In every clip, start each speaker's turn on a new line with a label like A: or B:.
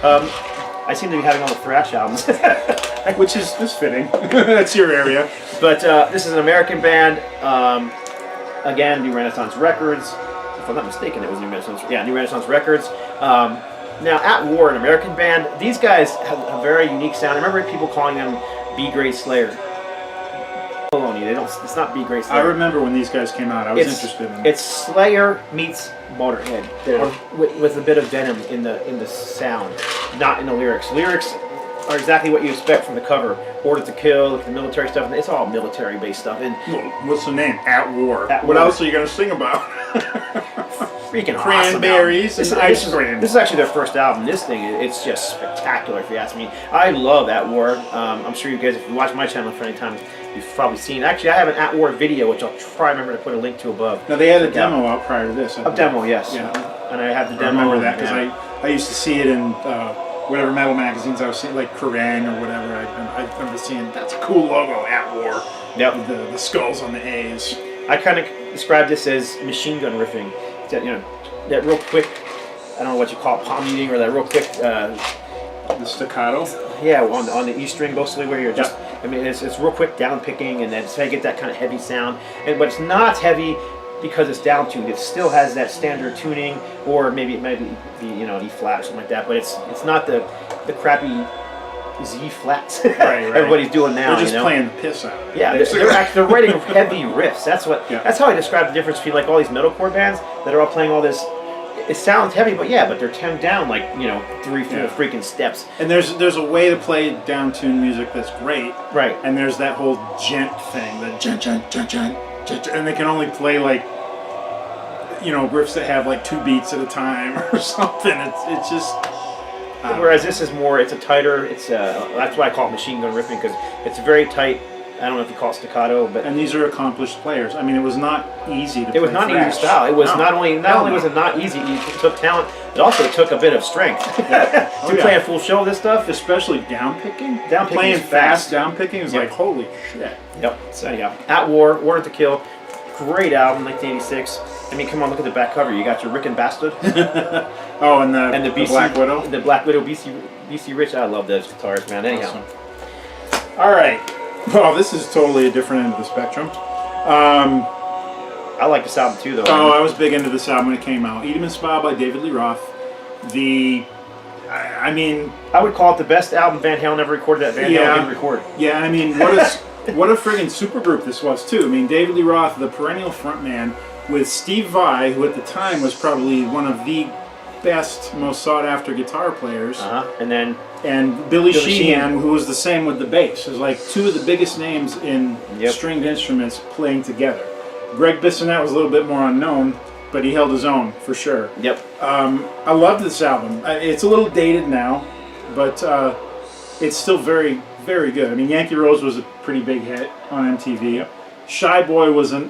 A: I seem to be having all the thrash albums.
B: Which is fitting. That's your area.
A: But this is an American band. Again, New Renaissance Records. If I'm not mistaken, it was New Renaissance. Yeah, New Renaissance Records. Now, At War, an American band. These guys have a very unique sound. I remember people calling them B-grade Slayer. They don't. It's not B-grade Slayer.
B: I remember when these guys came out. I was interested in them.
A: It's Slayer meets Motorhead, with a bit of Venom in the sound, not in the lyrics. Lyrics are exactly what you expect from the cover. Order to Kill, the military stuff. And it's all military-based stuff. And
B: what's the name? At War.
A: At
B: what
A: War.
B: else are you going to sing about?
A: Freaking
B: cranberries
A: awesome
B: and ice cream.
A: This is actually their first album. This thing, it's just spectacular if you ask me. I love At War. I'm sure you guys, if you watch my channel for any time, you've probably seen. Actually, I have an At War video, which I'll try remember to put a link to above.
B: Now they had a demo out prior to this.
A: A demo, yes.
B: Yeah.
A: And I have the demo.
B: I remember that because I used to see it in whatever metal magazines I was seeing, like Kerrang or whatever. I remember seeing that's a cool logo, At War.
A: Yep.
B: With the skulls on the A's.
A: I kind of describe this as machine gun riffing. That, that real quick, I don't know what you call it, palm muting, or that real quick.
B: The staccato.
A: Yeah, on the E string, mostly where you're just. I mean, it's real quick down picking, and then so you get that kind of heavy sound. But it's not heavy because it's down tuned. It still has that standard tuning, or maybe it might be an E flat or something like that. But it's not the crappy Z flats
B: right.
A: everybody's doing now.
B: They're just playing the piss out of it.
A: Yeah, they're writing heavy riffs. That's how I describe the difference between like all these metalcore bands that are all playing all this. It sounds heavy, but they're toned down like 3, 4 freaking steps.
B: And there's a way to play down tuned music that's great.
A: Right.
B: And there's that whole gent thing, the gent, and they can only play like riffs that have like 2 beats at a time or something. It's just.
A: Whereas this is more, it's a tighter. That's why I call it machine gun riffing, because it's very tight. I don't know if you call it staccato, but
B: these are accomplished players. I mean, it was not easy to.
A: It was not an easy style. It was not only was it not easy. It took talent. It also took a bit of strength to play a full show of this stuff.
B: Especially down picking.
A: Playing
B: fast down picking is like holy shit.
A: Yep. So anyhow, At War, Order to Kill, great album, 1986. I mean, come on, look at the back cover. You got your Rick and Bastard.
B: Oh, and the BC, Black Widow.
A: The Black Widow, BC Rich. I love those guitars, man. Anyhow.
B: Awesome. All right. Well, this is totally a different end of the spectrum.
A: I like this album too, though.
B: Oh, I was big into this album when it came out. Eat 'em and Spa by David Lee Roth. I
A: would call it the best album Van Halen ever recorded that Van Halen didn't record.
B: Yeah, I mean, what a friggin' supergroup this was too. I mean, David Lee Roth, the perennial frontman, with Steve Vai, who at the time was probably one of the best, most sought-after guitar players. And Billy Sheehan, who was the same with the bass. It was like 2 of the biggest names in stringed instruments playing together. Greg Bissonette was a little bit more unknown, but he held his own for sure.
A: Yep.
B: I love this album. It's a little dated now, but it's still very, very good. I mean, Yankee Rose was a pretty big hit on MTV.
A: Yep.
B: Shy Boy was a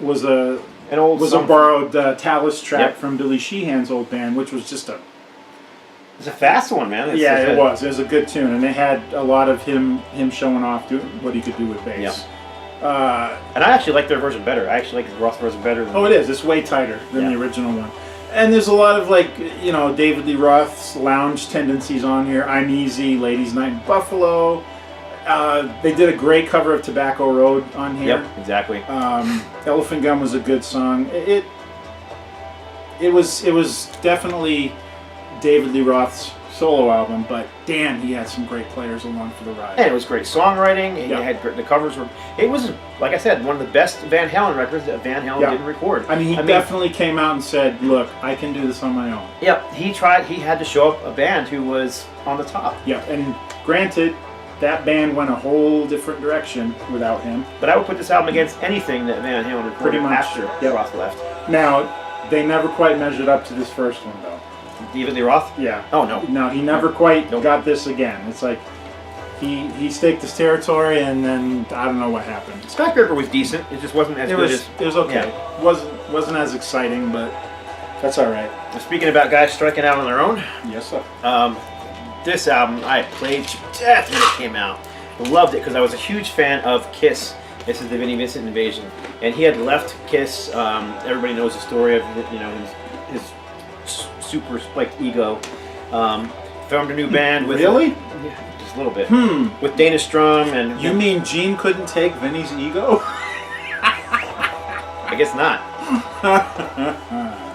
B: borrowed Talus track from Billy Sheehan's old band, which was just
A: It's a fast one, man.
B: It was. It was a good tune, and it had a lot of him showing off doing what he could do with bass.
A: Yeah. And I actually like their version better. I actually like the Roth version better.
B: It is. It's way tighter than the original one. And there's a lot of David Lee Roth's lounge tendencies on here. I'm Easy, Ladies Night in Buffalo. They did a great cover of Tobacco Road on here.
A: Yep, exactly.
B: Elephant Gun was a good song. It was definitely David Lee Roth's solo album, but damn, he had some great players along for the ride.
A: And it was great songwriting. The covers were. It was, like I said, one of the best Van Halen records that Van Halen didn't record.
B: I mean, he definitely came out and said, "Look, I can do this on my own."
A: Yep, he tried. He had to show up a band who was on the top.
B: Yeah, and granted, that band went a whole different direction without him.
A: But I would put this album against anything that Van Halen recorded
B: pretty much
A: after Roth left.
B: Now, they never quite measured up to this first one, though.
A: David Lee Roth?
B: Yeah.
A: Oh, no.
B: No, he never quite got this again. It's like he staked his territory, and then I don't know what happened.
A: Skyscraper was decent. It just wasn't as good as...
B: It was okay. Yeah. Wasn't as exciting, but that's all right.
A: Speaking about guys striking out on their own.
B: Yes, sir.
A: This album I played to death when it came out. I loved it because I was a huge fan of Kiss. This is the Vinnie Vincent Invasion, and he had left Kiss. Everybody knows the story of his super spiked ego. formed a new band with
B: Really?
A: Yeah, just a little bit. With Dana Strum and
B: You mean Gene couldn't take Vinny's ego?
A: I guess not.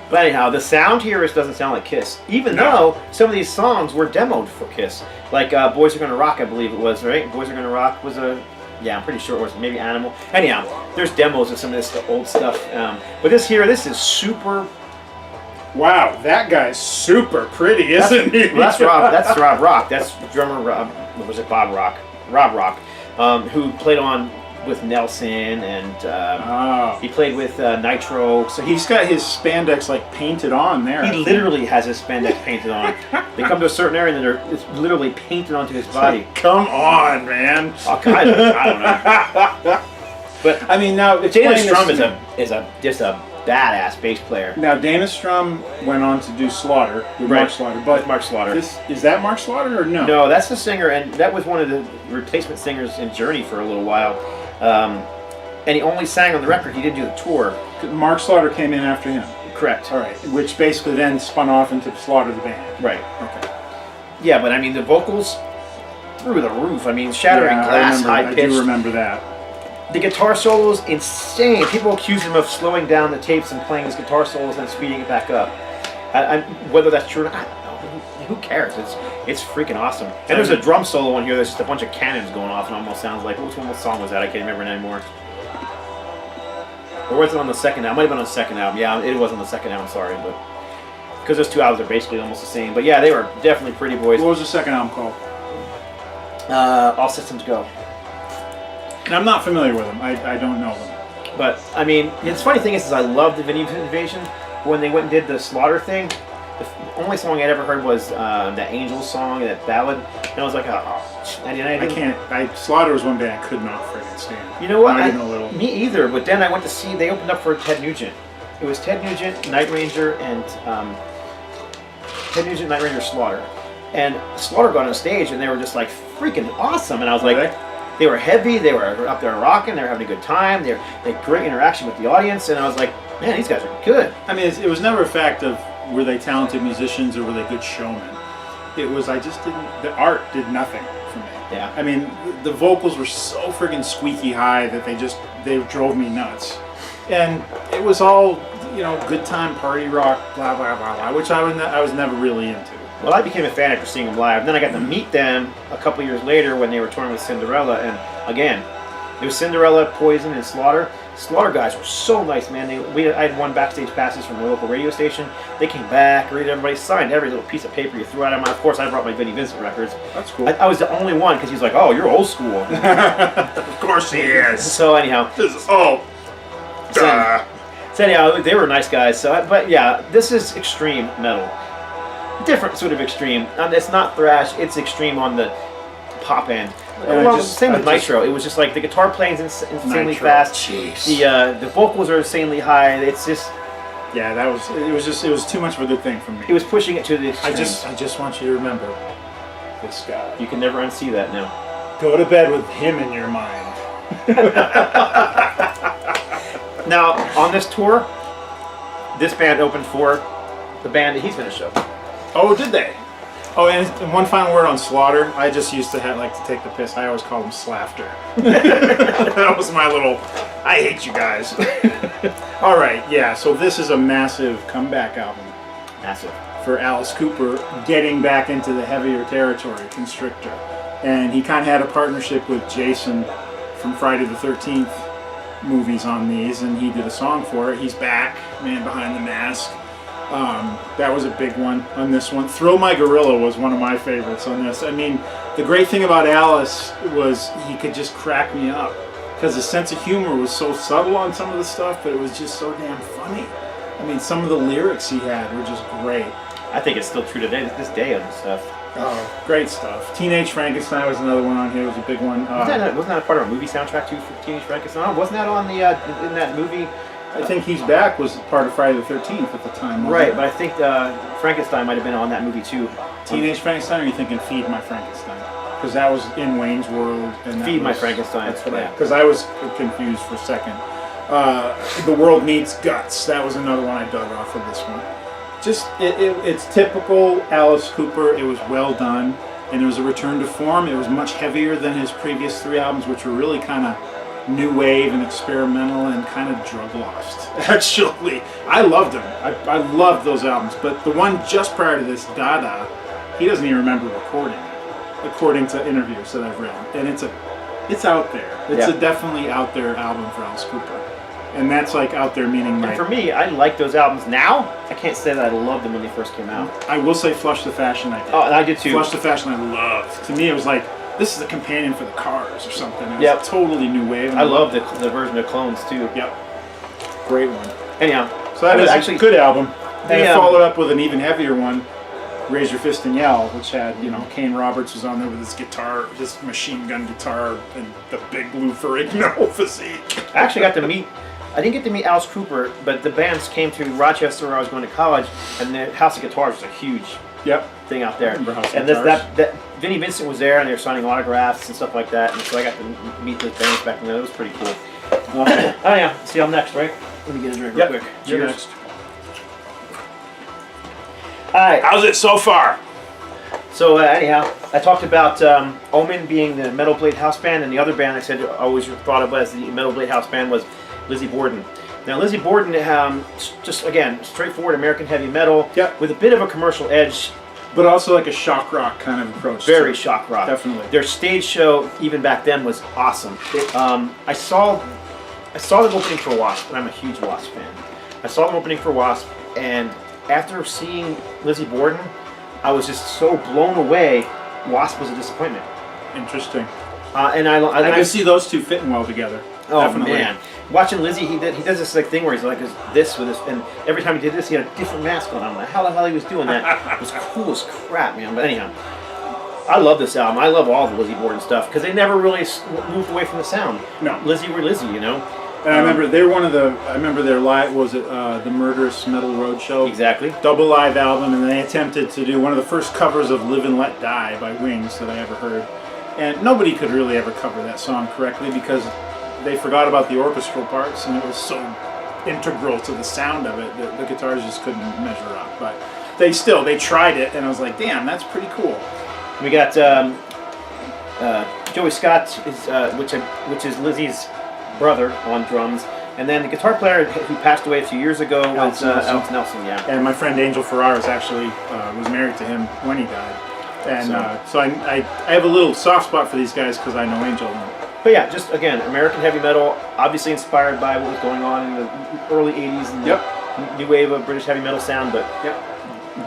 A: But anyhow, the sound here doesn't sound like Kiss, even though some of these songs were demoed for Kiss. Like Boys Are Gonna Rock, I believe it was, right? Boys Are Gonna Rock was I'm pretty sure it was maybe Animal. Anyhow, there's demos of some of this old stuff. But this is super.
B: Wow, that guy's super pretty, isn't he?
A: Well, that's Rob Rock. That's drummer Rob. What was it? Bob Rock. Rob Rock, who played on with Nelson and he played with Nitro. So
B: he's got his spandex like painted on there.
A: He literally has his spandex painted on. They come to a certain area and it's literally painted onto his body.
B: Like, come on, man.
A: I don't know. But
B: I mean, now
A: Dana Strum is just a badass bass player.
B: Now Dana Strum went on to do Slaughter with Mark Slaughter, but
A: Mark Slaughter.
B: Is that Mark Slaughter or no?
A: No, that's the singer, and that was one of the replacement singers in Journey for a little while. And he only sang on the record. He didn't do the tour.
B: Mark Slaughter came in after him.
A: Correct.
B: All right, which basically then spun off into Slaughter the band.
A: Right.
B: Okay.
A: Yeah, but I mean the vocals through the roof. I mean, shattering glass, high pitched.
B: I do remember that.
A: The guitar solos, insane. People accuse him of slowing down the tapes and playing his guitar solos and speeding it back up. Whether that's true or not, I don't know. Who cares? It's freaking awesome. And there's a drum solo on here. There's just a bunch of cannons going off, and almost sounds like what song was that? I can't remember it anymore. Or was it on the second album? It might have been on the second album. Yeah, it was on the second album. Sorry, but because those two albums are basically almost the same. But yeah, they were definitely pretty boys.
B: What was the second album called?
A: All Systems Go.
B: And I'm not familiar with them. I don't know them.
A: But I mean, the funny thing is I love the Vinny Invasion. When they went and did the Slaughter thing, the only song I'd ever heard was that Angels song, that ballad, and I was like,
B: Slaughter was one band I could not friggin' stand.
A: You know what?
B: Me
A: either. But then I went to see. They opened up for Ted Nugent. It was Ted Nugent, Night Ranger, and Slaughter. And Slaughter got on stage, and they were just like freaking awesome. And I was like. They were heavy, they were up there rocking, they were having a good time, they had great interaction with the audience, and I was like, man, these guys are good.
B: I mean, it was never a fact of were they talented musicians or were they good showmen. It was, the art did nothing for me.
A: Yeah.
B: I mean, the vocals were so friggin' squeaky high that they drove me nuts. And it was all, good time party rock, blah, blah, blah, blah, which I was never really into.
A: Well, I became a fan after seeing them live. And then I got to meet them a couple years later when they were touring with Cinderella. And again, it was Cinderella, Poison, and Slaughter. Slaughter guys were so nice, man. I had won backstage passes from the local radio station. They came back, everybody signed every little piece of paper you threw at them. Of course, I brought my Vinnie Vincent records.
B: That's cool.
A: I was the only one because he was like, "Oh, you're old school."
B: Of course he is.
A: So anyhow,
B: this is So
A: anyhow, they were nice guys. But yeah, this is extreme metal. Different sort of extreme. It's not thrash. It's extreme on the pop end. Same with Nitro. It was just like the guitar playing's insanely fast.
B: Jeez.
A: The vocals are insanely high. It's just
B: it was too much of a good thing for me.
A: It was pushing it to the extreme.
B: I just want you to remember this guy.
A: You can never unsee that now.
B: Go to bed with him in your mind.
A: Now on this tour, this band opened for the band that he's going to show.
B: Oh, did they? Oh, and one final word on Slaughter. I just used to like to take the piss. I always called them Slafter. That was my little, I hate you guys. All right, yeah, so this is a massive comeback album.
A: Massive.
B: For Alice Cooper getting back into the heavier territory, Constrictor. And he kind of had a partnership with Jason from Friday the 13th movies on these, and he did a song for it. He's back, Man Behind the Mask. That was a big one on this one. Throw My Gorilla was one of my favorites on this. I mean, the great thing about Alice was he could just crack me up because his sense of humor was so subtle on some of the stuff, but it was just so damn funny. I mean, some of the lyrics he had were just great.
A: I think it's still true today, this day on this stuff.
B: Oh, great stuff. Teenage Frankenstein was another one on here. It was a big one.
A: Wasn't that a part of a movie soundtrack too for Teenage Frankenstein? Wasn't that on the in that movie?
B: I think He's Back was part of Friday the 13th at the time.
A: Right, but I think Frankenstein might have been on that movie too.
B: Teenage Frankenstein, or are you thinking Feed My Frankenstein? Because that was in Wayne's World. And
A: Feed My Frankenstein.
B: That's right. Because I was confused for a second. The World Needs Guts. That was another one I dug off of this one. just it's typical Alice Cooper. It was well done, and it was a return to form. It was much heavier than his previous 3 albums, which were really kind of new wave and experimental and kind of drug lost. Actually, I loved them. I loved those albums, but the one just prior to this, Dada, he doesn't even remember recording it, according to interviews that I've read, and it's out there. It's a definitely out there album for Alice Cooper. And that's like out there meaning like...
A: And for me, I like those albums now. I can't say that I loved them when they first came out.
B: I will say Flush the Fashion I did.
A: Oh, and I did too.
B: Flush the Fashion I loved. To me it was like, this is a companion for the Cars or something. It was
A: Yep.
B: totally new wave.
A: I love the version of Clones too.
B: Yep. Great one.
A: Anyhow.
B: So that is actually a good album. And it
A: Yeah.
B: followed up with an even heavier one, Raise Your Fist and Yell, which had, Kane Roberts was on there with his guitar, this machine gun guitar, and the big Lou Ferrigno physique.
A: I actually got to meet... I didn't get to meet Alice Cooper, but the bands came to Rochester where I was going to college, and the House of Guitars was a huge thing out there. And that Vinnie Vincent was there, and they were signing autographs and stuff like that, and so I got to meet those bands back then. It was pretty cool. Oh yeah, see, I'm next, right? Let me get a drink real quick.
B: You're
A: Cheers.
B: next.
A: All right.
B: How's it so far?
A: So anyhow, I talked about Omen being the Metal Blade House Band, and the other band I said I always thought of as the Metal Blade House Band was Lizzie Borden. Now Lizzie Borden, just again, straightforward American heavy metal with a bit of a commercial edge.
B: But also like a shock rock kind of approach.
A: Very shock rock.
B: Definitely.
A: Their stage show, even back then, was awesome. I saw them opening for Wasp, and I'm a huge Wasp fan. I saw them opening for Wasp, and after seeing Lizzie Borden, I was just so blown away. Wasp was a disappointment.
B: Interesting.
A: And
B: I can see those two fitting well together.
A: Oh
B: Definitely.
A: man, watching Lizzie, he does this like thing where he's like this with this, and every time he did this, he had a different mask on. I'm like, how the hell he was doing that? It was cool as crap, man. But anyhow, I love this album. I love all the Lizzie Borden stuff because they never really moved away from the sound.
B: No,
A: Lizzie were Lizzie, And
B: I remember they're one of the. I remember their live. Was it the Murderous Metal Roadshow?
A: Exactly.
B: Double live album, and they attempted to do one of the first covers of "Live and Let Die" by Wings that I ever heard, and nobody could really ever cover that song correctly because they forgot about the orchestral parts, and it was so integral to the sound of it that the guitars just couldn't measure up. But they tried it, and I was like, damn, that's pretty cool.
A: We got Joey Scott, which is Lizzie's brother on drums, and then the guitar player who passed away a few years ago was Alex Nelson. Yeah.
B: And my friend Angel Ferraris actually was married to him when he died, and so I have a little soft spot for these guys because I know Angel.
A: But yeah, just again, American heavy metal, obviously inspired by what was going on in the early '80s and the new wave of British heavy metal sound, but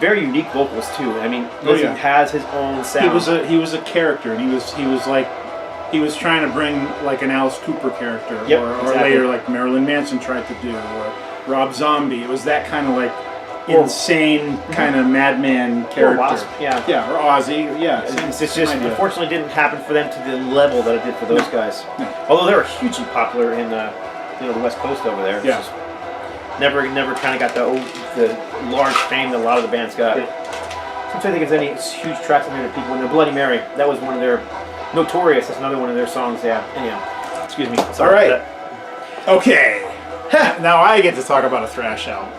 A: very unique vocals too. I mean, Lizzie has his own sound.
B: He was a character, and he was trying to bring like an Alice Cooper character, or later like Marilyn Manson tried to do, or Rob Zombie. It was that kind of like insane kind of madman character.
A: Or Wasp,
B: or Ozzy,
A: It's just unfortunately didn't happen for them to the level that it did for those guys. No. Although they were hugely popular in the West Coast over there.
B: Yeah.
A: Just never kind of got the large fame that a lot of the bands got. I'm trying to think if there's any huge tracks on there that people in the Bloody Mary. That was one of their Notorious. That's another one of their songs. Yeah. Anyhow, excuse me. Sorry.
B: All right. Okay. Now I get to talk about a thrash album.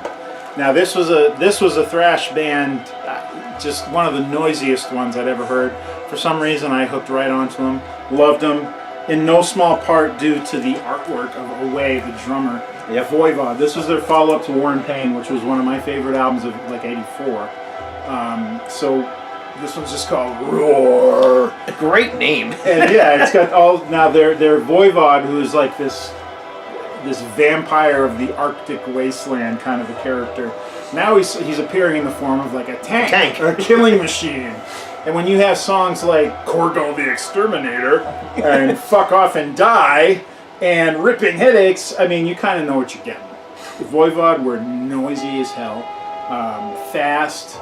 B: Now this was a thrash band, just one of the noisiest ones I'd ever heard. For some reason I hooked right onto them, loved them, in no small part due to the artwork of Away, the drummer. Voivod. This was their follow-up to War and Pain, which was one of my favorite albums of like '84. So this one's just called Roar.
A: A great name.
B: And it's got all now their Voivod, who is like this vampire of the Arctic wasteland kind of a character. Now he's appearing in the form of like a tank. A killing machine. And when you have songs like Corgo the Exterminator and Fuck Off and Die and Ripping Headaches, I mean, you kind of know what you're getting. Voivod were noisy as hell, fast,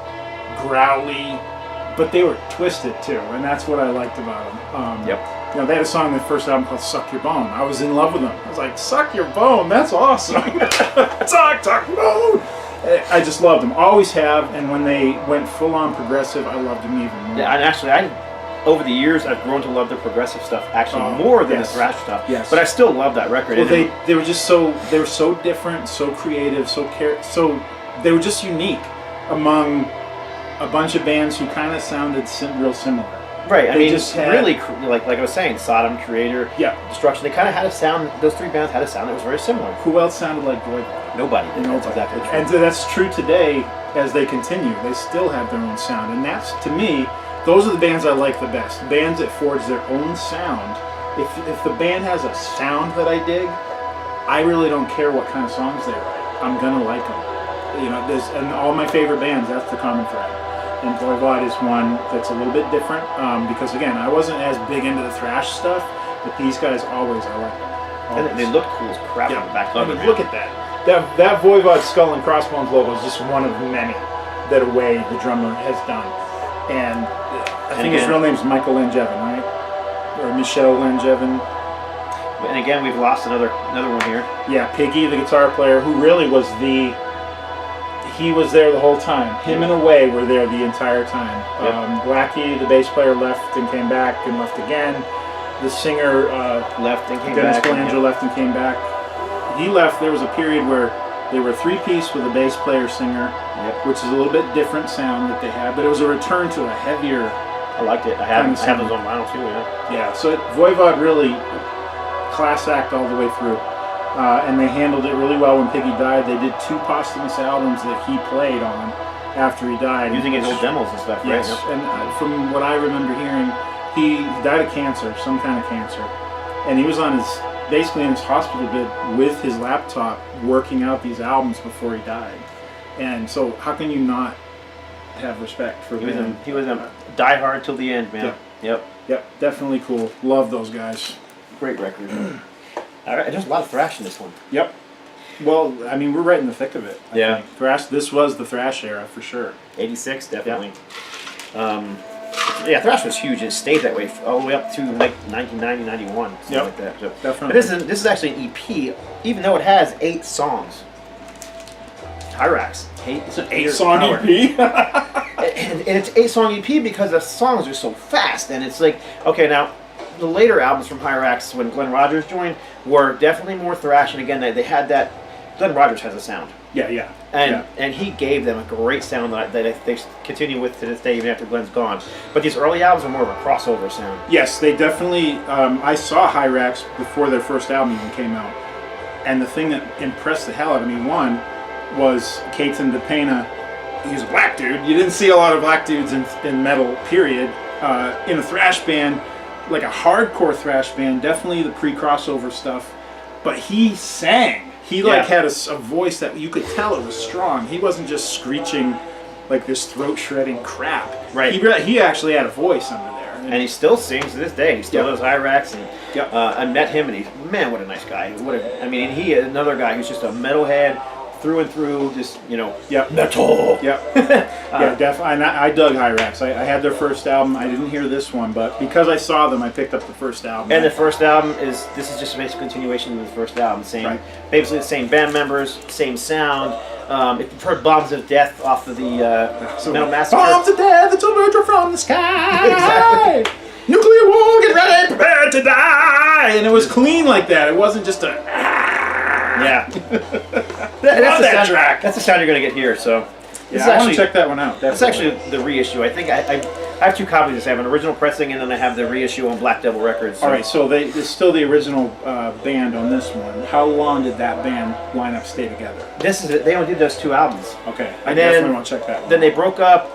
B: growly, but they were twisted too, and that's what I liked about them. They had a song in their first album called Suck Your Bone. I was in love with them. I was like, Suck Your Bone, that's awesome. Suck Bone. I just loved them, always have, and when they went full-on progressive, I loved them even more.
A: Yeah, and actually, over the years, I've grown to love the progressive stuff actually more than the thrash stuff.
B: Yes.
A: But I still love that record.
B: Well, they were so different, so creative, so they were just unique. among a bunch of bands who kind of sounded real similar.
A: Right. I
B: They
A: mean,
B: just had-
A: really, like I was saying, Sodom, Creator,
B: Yeah.
A: Destruction. They kind of had a sound. Those three bands had a sound that was very similar.
B: Who else sounded like Voivod?
A: Nobody. That's
B: Nobody.
A: exactly true.
B: And that's true today as they continue. They still have their own sound. And that's, to me, those are the bands I like the best. Bands that forge their own sound. If the band has a sound that I dig, I really don't care what kind of songs they write. I'm going to like them. You know, and all my favorite bands, that's the common thread. And Voivod is one that's a little bit different because, again, I wasn't as big into the thrash stuff, but these guys always, I like them. Always.
A: And they look cool as crap on the back.
B: I mean, look at that. That Voivod skull and crossbones logo is just one of many that Away, the drummer, has done. And I think his real name's Michael Langevin, right? Or Michelle Langevin.
A: And again, we've lost another one here.
B: Yeah, Piggy, the guitar player, who really was he was there the whole time. Him and Away were there the entire time.
A: Yep.
B: Blackie, the bass player, left and came back and left again. The singer,
A: Left and came
B: Dennis
A: back.
B: Belanger, left and came back. He left. There was a period where they were three-piece with a bass player, singer, which is a little bit different sound that they had, but it was a return to a heavier.
A: I liked it. I have those on vinyl too.
B: Yeah. So Voivod really class act all the way through. And they handled it really well when Piggy died. They did 2 posthumous albums that he played on after he died.
A: Using his old demos and stuff,
B: yes.
A: right?
B: And from what I remember hearing, he died of cancer, some kind of cancer. And he was on basically in his hospital bed with his laptop working out these albums before he died. And so how can you not have respect for him?
A: He was a diehard till the end, man. Yep.
B: Definitely cool. Love those guys.
A: Great record. All right, there's a lot of thrash in this one.
B: Yep. Well, I mean, we're right in the thick of it.
A: Yeah.
B: I think. Thrash. This was the thrash era for sure.
A: 86, definitely. Yeah, thrash was huge. It stayed that way all the way up to like 1990, 91, something like that. So,
B: Definitely.
A: But this is actually an EP, even though it has 8 songs. Hyrax. It's an
B: 8-song EP.
A: and it's 8-song EP because the songs are so fast, and it's like, okay, now the later albums from Hyrax when Glenn Rogers joined were definitely more thrash, and again they had that. Glenn Rogers has a sound.
B: Yeah.
A: And he gave them a great sound that they continue with to this day, even after Glenn's gone. But these early albums are more of a crossover sound.
B: Yes, they definitely. I saw Hyrax before their first album even came out, and the thing that impressed the hell out of me, one, was Keaton DePena. He was a black dude. You didn't see a lot of black dudes in metal, period. In a thrash band, like a hardcore thrash band, definitely the pre-crossover stuff. But he sang. He had a voice that you could tell it was strong. He wasn't just screeching like this throat-shredding crap.
A: Right.
B: He actually had a voice under there.
A: And he still sings to this day. He still does Hyrax. And I met him, and man, what a nice guy. He another guy who's just a metalhead through and through, just, metal.
B: Definitely. And I dug Hyrax. I had their first album. I didn't hear this one, but because I saw them, I picked up the first album.
A: And the first album is just a basic continuation of the first album. Basically the same band members, same sound. If you've heard Bombs of Death off of the Metal Massacre.
B: Bombs of Death, it's a lurcher from the sky.
A: Exactly.
B: Nuclear war, get ready, prepare to die. And it was clean like that. It wasn't just a...
A: Yeah.
B: That's the track.
A: That's the sound you're going to get here, so...
B: I want to check that one out.
A: That's actually the reissue. I think I have 2 copies of this. I have an original pressing, and then I have the reissue on Black Devil Records. So.
B: All right, so it's still the original band on this one. How long did that band lineup stay together?
A: They only did those 2 albums.
B: Okay, I definitely want to check that one.
A: Then they broke up.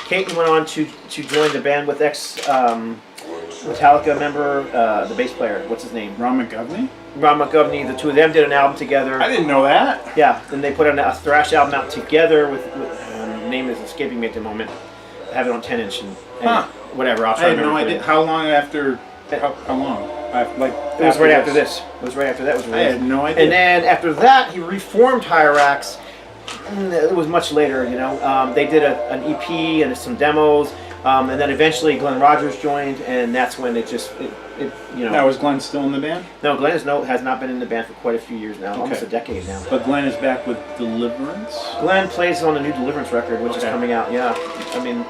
A: Keaton went on to join the band with Metallica member, the bass player. What's his name?
B: Ron McGovney?
A: Ron McGovney. The 2 of them did an album together.
B: I didn't know that.
A: Yeah, then they put a thrash album out together with the name is escaping me at the moment. I have it on 10-inch and whatever. I'll try
B: I had no idea. How long after? How long?
A: It was right after this. It was right after that was released.
B: I had no idea.
A: And then after that, he reformed Hyrax. It was much later, They did an EP and some demos, and then eventually Glenn Rogers joined, and that's when it
B: Now, is Glenn still in the band?
A: No, Glenn has not been in the band for quite a few years now, almost a decade now.
B: But Glenn is back with Deliverance?
A: Glenn plays on the new Deliverance record, which is coming out, I mean,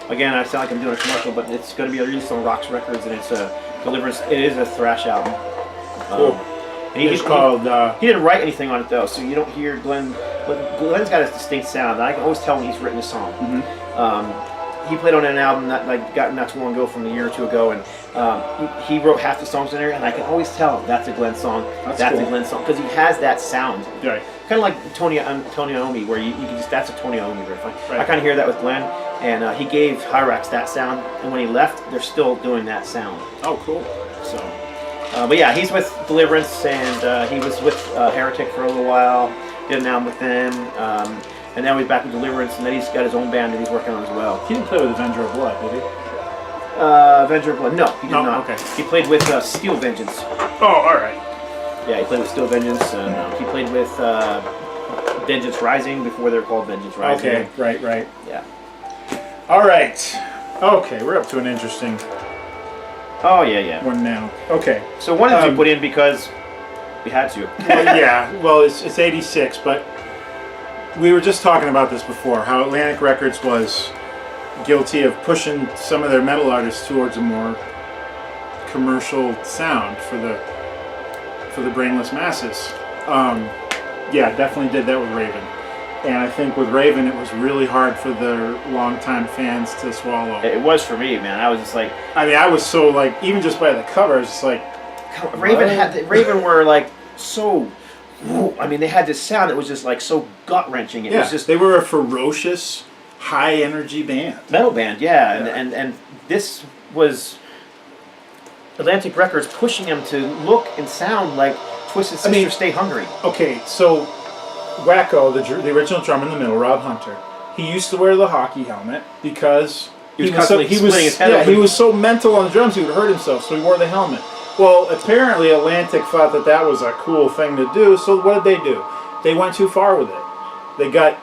A: again, I sound like I'm doing a commercial, but it's going to be released on Rocks Records, and it's a Deliverance. It is a thrash album.
B: Cool.
A: And
B: It's called.
A: He didn't write anything on it though, so you don't hear Glenn. But Glenn's got a distinct sound, and I can always tell when he's written a song. He played on an album that got not too long ago, from a year or two ago, and he wrote half the songs in there, and I can always tell that's a Glenn song. That's
B: cool.
A: a Glenn song because he has that sound.
B: Right.
A: Kind of like Tony Iommi, where you can just, that's a Tony Iommi riff.
B: Right.
A: I kind of hear that with Glenn, and he gave Hyrax that sound, and when he left, they're still doing that sound.
B: Oh, cool.
A: So, but yeah, he's with Deliverance, and he was with Heretic for a little while. Did an album with them, and now he's back with Deliverance, and then he's got his own band that he's working on as well.
B: He didn't play with Avenger of Blood, did he?
A: Avenger of Blood? No, he did not.
B: Okay.
A: He played with Steel Vengeance.
B: Oh, all right.
A: Yeah, he played with Steel Vengeance, and he played with Vengeance Rising before they were called Vengeance Rising.
B: Okay, right.
A: Yeah.
B: All right. Okay, we're up to an interesting
A: Oh, yeah.
B: one now. Okay.
A: So one of them we put in because we had to.
B: Well, it's 86, but we were just talking about this before, how Atlantic Records was guilty of pushing some of their metal artists towards a more commercial sound for the brainless masses. Yeah, definitely did that with Raven. And I think with Raven, it was really hard for their longtime fans to swallow.
A: It was for me, man. I was just like...
B: I mean, I was so, like, even just by the cover, I was just like...
A: Raven were, like, so... I mean, they had this sound that was just, like, so gut-wrenching. It was just...
B: They were a ferocious, high-energy band.
A: Metal band, yeah. And this was Atlantic Records pushing them to look and sound like Twisted Sister Stay Hungry.
B: Okay, so Wacko, the original drummer in the middle, Rob Hunter, he used to wear the hockey helmet because he was so mental on the drums he would hurt himself, so he wore the helmet. Well, apparently Atlantic thought that was a cool thing to do, so what did they do? They went too far with it. They got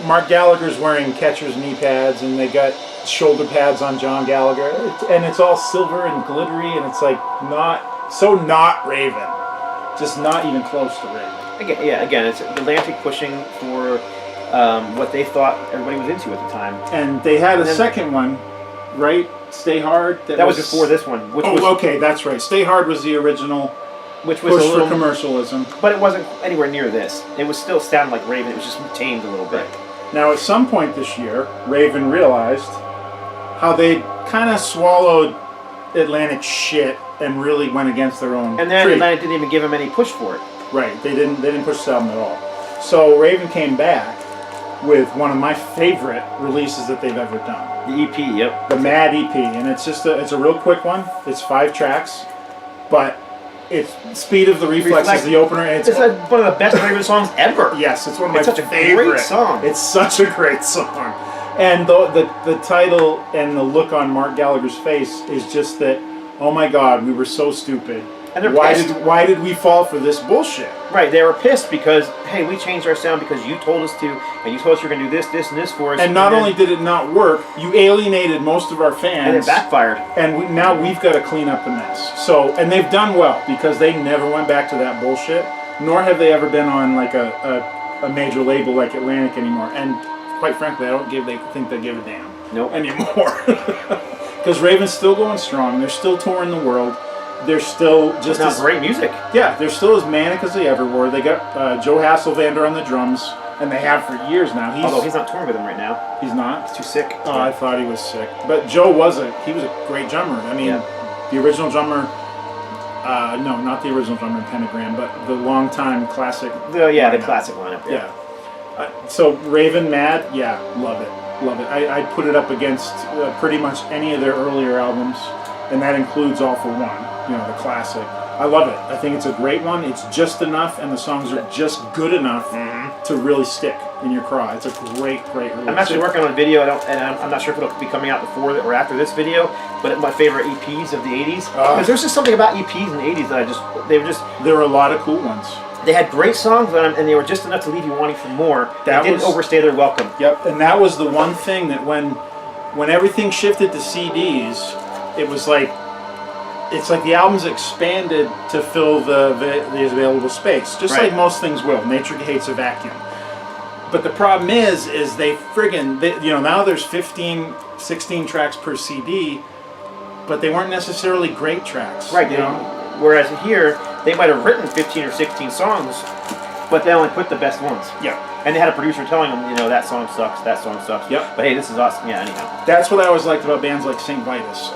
B: Mark Gallagher's wearing catcher's knee pads, and they got shoulder pads on John Gallagher, and it's all silver and glittery, and it's like not Raven, just not even close to Raven.
A: Again, it's Atlantic pushing for what they thought everybody was into at the time.
B: And they had a second one, right? Stay Hard.
A: That was before this one.
B: Okay, that's right. Stay Hard was the original,
A: which was
B: push
A: a little
B: for commercialism,
A: but it wasn't anywhere near this. It was still sounding like Raven. It was just tamed a little bit.
B: Now, at some point this year, Raven realized how they kind of swallowed Atlantic shit and really went against their own.
A: And then Atlantic didn't even give them any push for it.
B: Right, they didn't push the album at all. So Raven came back with one of my favorite releases that they've ever done.
A: The EP, yep.
B: The Mad EP, and it's a real quick one. It's 5 tracks, but it's Speed of the Reflex is the opener. And
A: it's like one of the best Raven songs ever.
B: Yes, it's one of my
A: favorite. It's such a great song.
B: It's such a great song. And the title and the look on Mark Gallagher's face is just that, oh my God, we were so stupid.
A: And they're pissed.
B: Why did we fall for this bullshit?
A: Right, they were pissed because, hey, we changed our sound because you told us to, and you told us you're going to do this, this, and this for us.
B: And not only did it not work, you alienated most of our fans.
A: And it backfired.
B: And now we've got to clean up the mess. So, and they've done well because they never went back to that bullshit, nor have they ever been on like a major label like Atlantic anymore. And quite frankly, I don't think they give a damn anymore. Because Raven's still going strong. They're still touring the world. They're still just
A: as great music.
B: Yeah, they're still as manic as they ever were. They got Joe Hasselvander on the drums, and they have for years now.
A: Although he's not touring with them right now.
B: He's not?
A: He's too sick.
B: Oh, I thought he was sick. But Joe was a great drummer. I mean, the original drummer, no, not the original drummer in Pentagram, but the longtime classic.
A: The classic lineup.
B: Yeah. So Raven, Mad, love it. Love it. I'd put it up against pretty much any of their earlier albums, and that includes All for One. The classic. I love it. I think it's a great one. It's just enough, and the songs are just good enough to really stick in your craw. It's a great release.
A: I'm actually working on a video, I'm not sure if it'll be coming out before or after this video, but my favorite EPs of the 80s. Because there's just something about EPs in the 80s that
B: there were a lot of cool ones.
A: They had great songs, and they were just enough to leave you wanting for more. They didn't overstay their welcome.
B: Yep, and that was the one thing that when everything shifted to CDs, it was like, it's like the albums expanded to fill the available space, just like most things will. Nature hates a vacuum. But the problem is they now there's 15, 16 tracks per CD, but they weren't necessarily great tracks.
A: Right. Whereas here, they might have written 15 or 16 songs, but they only put the best ones.
B: Yeah.
A: And they had a producer telling them, that song sucks, that song sucks.
B: Yep.
A: But hey, this is awesome. Yeah, anyhow.
B: That's what I always liked about bands like St. Vitus.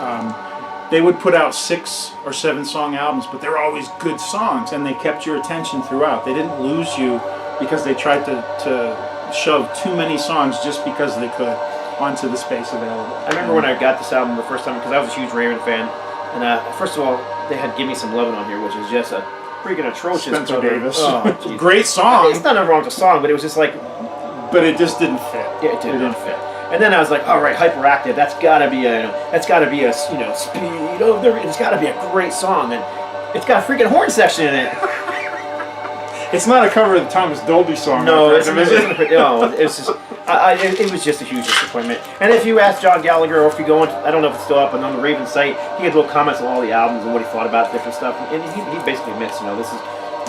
B: They would put out 6 or 7 song albums, but they were always good songs, and they kept your attention throughout. They didn't lose you because they tried to shove too many songs just because they could onto the space available.
A: I remember when I got this album the first time, because I was a huge Raven fan, and first of all, they had Give Me Some Lovin' on here, which is just a freaking atrocious
B: Spencer
A: cover.
B: Davis.
A: Oh,
B: Great song.
A: It's not wrong with the song, but it was just like...
B: But it just didn't fit.
A: Yeah, it didn't fit. And then I was like, all right, Hyperactive, that's gotta be a, speed of the... It's gotta be a great song, and it's got a freaking horn section in it.
B: It's not a cover of the Thomas Dolby song.
A: No,
B: like
A: it's just... it was just a huge disappointment. And if you ask John Gallagher, or if you go into, I don't know if it's still up, but on the Raven site, he had little comments on all the albums and what he thought about different stuff. And he basically admits, this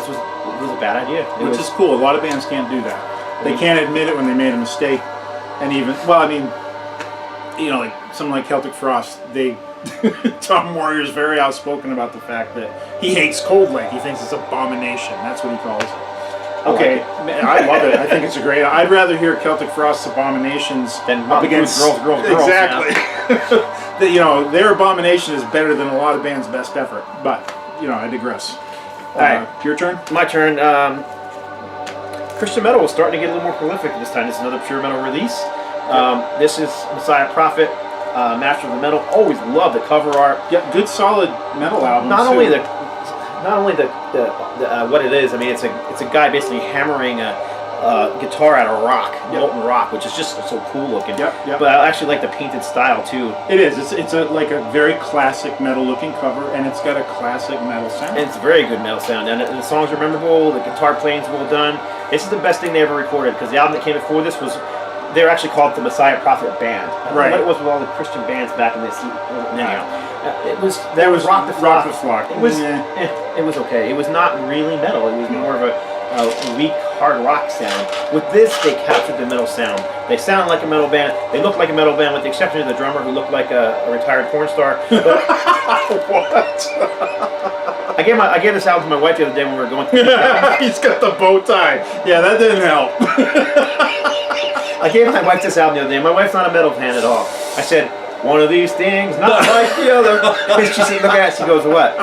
A: was a bad idea.
B: Which is cool. A lot of bands can't do that. They can't admit it when they made a mistake. And even, like someone like Celtic Frost, Tom Warrior's very outspoken about the fact that he hates Cold Lake. He thinks it's abomination. That's what he calls it. Okay, I love it. I think it's a great. I'd rather hear Celtic Frost's Abominations
A: than
B: up against
A: girls.
B: Exactly. Their Abomination is better than a lot of bands' best effort. But I digress.
A: All right,
B: your turn.
A: My turn. Christian metal was starting to get a little more prolific this time. This is another pure metal release. This is Messiah Prophet, Master of the Metal. Always love the cover art.
B: Yeah, good solid metal album.
A: Not only the what it is. I mean, it's a guy basically hammering a guitar out of rock, molten rock, which is just so cool looking.
B: Yep.
A: But I actually like the painted style too.
B: It is. It's a very classic metal looking cover, and it's got a classic metal sound.
A: And it's a very good metal sound, and the songs are memorable. The guitar playing's well done. This is the best thing they ever recorded, because the album that came before this was. They're actually called the Messiah Prophet Band.
B: Right.
A: What it was with all the Christian bands back in this. Anyhow, it was
B: Rock the Flock.
A: It was it was okay. It was not really metal. It was more of a weak hard rock sound. With this, they captured the metal sound. They sound like a metal band. They look like a metal band, with the exception of the drummer, who looked like a retired porn star.
B: What?
A: I gave this album to my wife the other day when we were going through.
B: He's got the bow tie. Yeah, that didn't help.
A: I gave my wife this album the other day. My wife's not a metal fan at all. I said, one of these things, not like the other. And she said, look at it. She goes, what?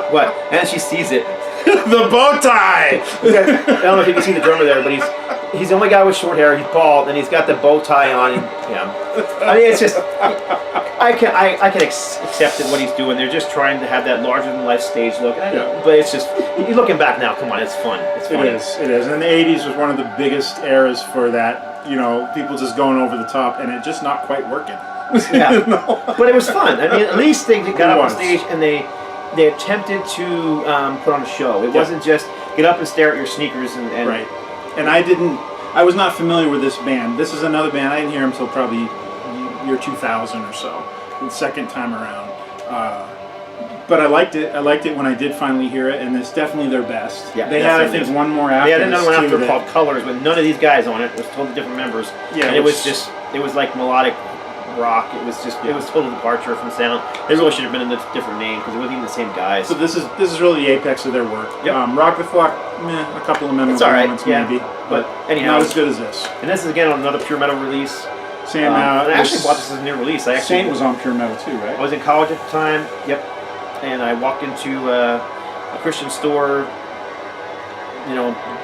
A: And she sees it.
B: The bow tie!
A: I don't know if you can see the drummer there, but he's the only guy with short hair. He's bald, and he's got the bow tie on. I mean, it's just... I can accept it, what he's doing. They're just trying to have that larger-than-life stage look. But it's just... You're looking back now, come on, it's fun. It's fun.
B: It is. And the 80s was one of the biggest eras for that. People just going over the top, and it just not quite working.
A: Yeah. But it was fun. I mean, at least they got up on stage, and they attempted to put on a show. It wasn't just get up and stare at your sneakers and
B: right. And I was not familiar with this band. This is another band. I didn't hear them until probably year 2000 or so, the second time around. But I liked it. I liked it when I did finally hear it, and it's definitely their best.
A: Yeah,
B: they had, I think, one more after.
A: They had another one after called Colors, with none of these guys on it. It was totally different members.
B: Yeah,
A: and it was like melodic rock. It was total departure from sound. They really should have been in a different name, because it wasn't even the same guys.
B: So this is really the apex of their work.
A: Yep.
B: Rock the Flock, a couple of memorable moments maybe, but
A: anyhow,
B: not as good as this.
A: And this is again on another pure metal release.
B: Sam,
A: and I actually bought this as a new release.
B: Saint was on pure metal too, right?
A: I was in college at the time. Yep. And I walked into a Christian store,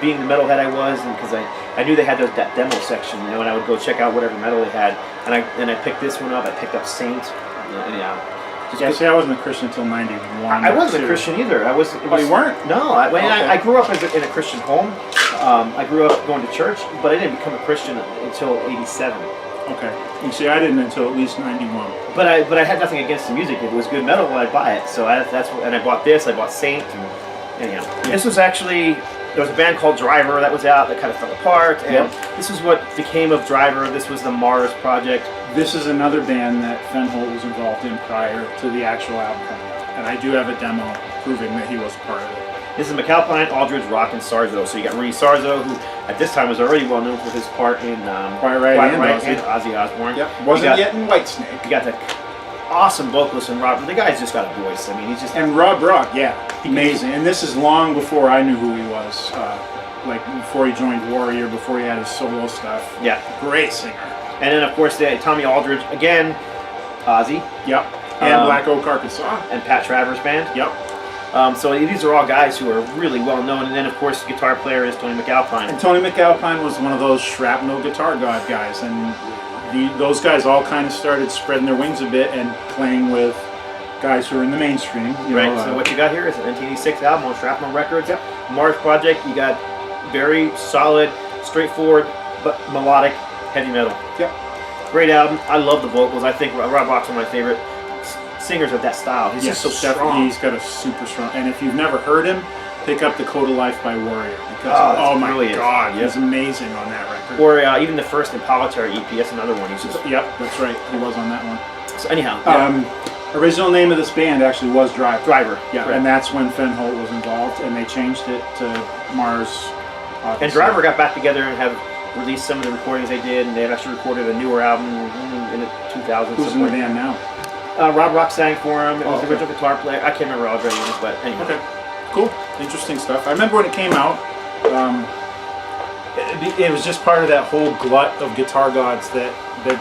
A: being the metalhead I was, and because I knew they had that demo section, and I would go check out whatever metal they had, and I picked this one up. I picked up Saint.
B: See, I wasn't a Christian until '91.
A: I wasn't a Christian either.
B: You weren't?
A: No, I grew up in a Christian home. I grew up going to church, but I didn't become a Christian until '87.
B: Okay. You see, I didn't until at least '91.
A: But I had nothing against the music. If it was good metal, I'd buy it. So I bought this. I bought Saint. This was actually, there was a band called Driver that was out that kind of fell apart. And this is what became of Driver. This was the Mars project.
B: This is another band that Fenholt was involved in prior to the actual album coming out. And I do have a demo proving that he was part of it.
A: This is McAlpine, Aldridge, Rock, and Sarzo. So you got Rudy Sarzo, who at this time was already well known for his part in
B: Quiet Riot and
A: Ozzy Osbourne.
B: Yep. Wasn't yet in Whitesnake.
A: You got the awesome vocalist in Rob. The guy's just got a voice. I mean, he's just
B: And Rob Rock, yeah, amazing. And this is long before I knew who he was. Like before he joined Warrior, before he had his solo stuff.
A: yeah.
B: Great singer.
A: And then of course Tommy Aldridge again, Ozzy,
B: Yep. And Black Oak Arkansas.
A: and Pat Travers band.
B: Yep.
A: So these are all guys who are really well known. And then of course the guitar player is Tony McAlpine.
B: And Tony McAlpine was one of those shrapnel guitar god guys, and those guys all kind of started spreading their wings a bit and playing with guys who are in the mainstream.
A: Right. So what you got here is an 1986 album on Shrapnel Records.
B: Yep.
A: Mars Project. You got very solid, straightforward, but melodic heavy metal.
B: Yep.
A: Great album. I love the vocals. I think Rob Rock's one of my favorite singers of that style. He's just so strong.
B: He's got a super strong. And if you've never heard him, pick up The Code of Life by Warrior, because oh my God, he's amazing on that record.
A: Or even the first Impolitary EP. That's another one. He's just
B: Yep, that's right. He was on that one.
A: so anyhow.
B: Original name of this band actually was Driver.
A: Driver.
B: Yeah,
A: correct.
B: and that's when Fenn Holt was involved, and they changed it to Mars.
A: And Driver got back together and have released some of the recordings they did, and they've actually recorded a newer album in the 2000s.
B: Who's in the band now?
A: Rob Rock sang for him. It was the
B: okay.
A: original guitar player. I can't remember all the names, but anyway.
B: Okay, cool, interesting stuff. I remember when it came out. It was just part of that whole glut of guitar gods that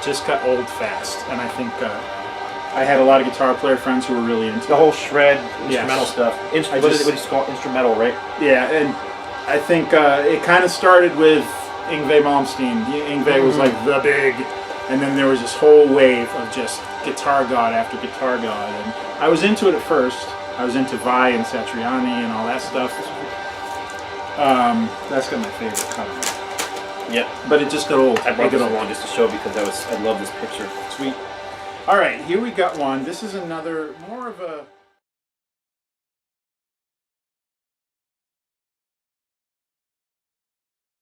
B: just got old fast, and I think I had a lot of guitar player friends who were really into
A: The whole shred, instrumental stuff.
B: I
A: What
B: just-
A: do you call it? Instrumental, right?
B: Yeah, and I think it kind of started with Yngwie Malmsteen. Yngwie was like the big, and then there was this whole wave of just guitar god after guitar god, and I was into it at first. I was into Vai and Satriani and all that stuff. That's got my favorite cover.
A: Yep.
B: But it just got old.
A: I brought
B: It
A: this
B: got old.
A: along just to show because I love this picture.
B: Sweet. All right, here we got one. This is another more of a